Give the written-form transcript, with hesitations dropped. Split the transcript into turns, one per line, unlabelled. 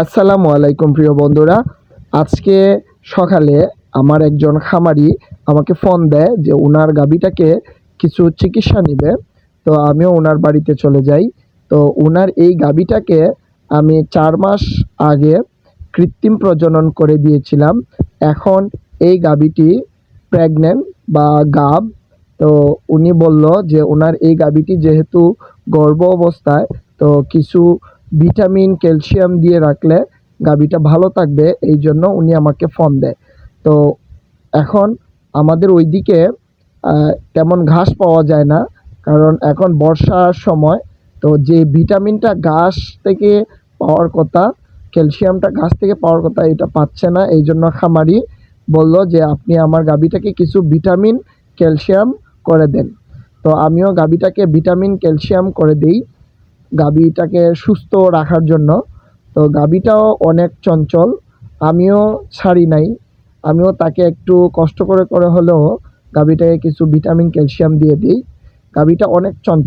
আসসালামু আলাইকুম প্রিয় বন্ধুরা। আজকে সকালে আমার একজন খামারি আমাকে ফোন দেয় যে উনার গাভীটাকে কিছু চিকিৎসা নিবে। তো আমিও উনার বাড়িতে চলে যাই। তো উনার এই গাভীটাকে আমি ৪ মাস আগে কৃত্রিম প্রজনন করে দিয়েছিলাম। এখন এই গাভীটি প্রেগন্যান্ট বা গাব। তো উনি বলল যে উনার এই গাভীটি যেহেতু গর্ভ অবস্থায়, তো কিছু ভিটামিন, ক্যালসিয়াম দিয়ে রাখলে গাভীটা ভালো থাকবে। এই জন্য উনি আমাকে ফোন দেয়। তো এখন আমাদের ওইদিকে তেমন ঘাস পাওয়া যায় না, কারণ এখন বর্ষার সময়। তো যে ভিটামিনটা ঘাস থেকে পাওয়ার কথা, ক্যালসিয়ামটা ঘাস থেকে পাওয়ার কথা, এটা পাচ্ছে না। এই জন্য খামারি বলল যে আপনি আমার গাভীটাকে কিছু ভিটামিন, ক্যালসিয়াম করে দেন। তো আমিও গাভীটাকে ভিটামিন, ক্যালসিয়াম করে দিই গাভীটাকে সুস্থ রাখার জন্য। তো গাভীটাও অনেক চঞ্চল, আমিও ছাড়ি নাই। আমিও তাকে একটু কষ্ট করে হলেও গাভীটাকে কিছু ভিটামিন, ক্যালসিয়াম দিয়ে দিই। গাভীটা অনেক চঞ্চল।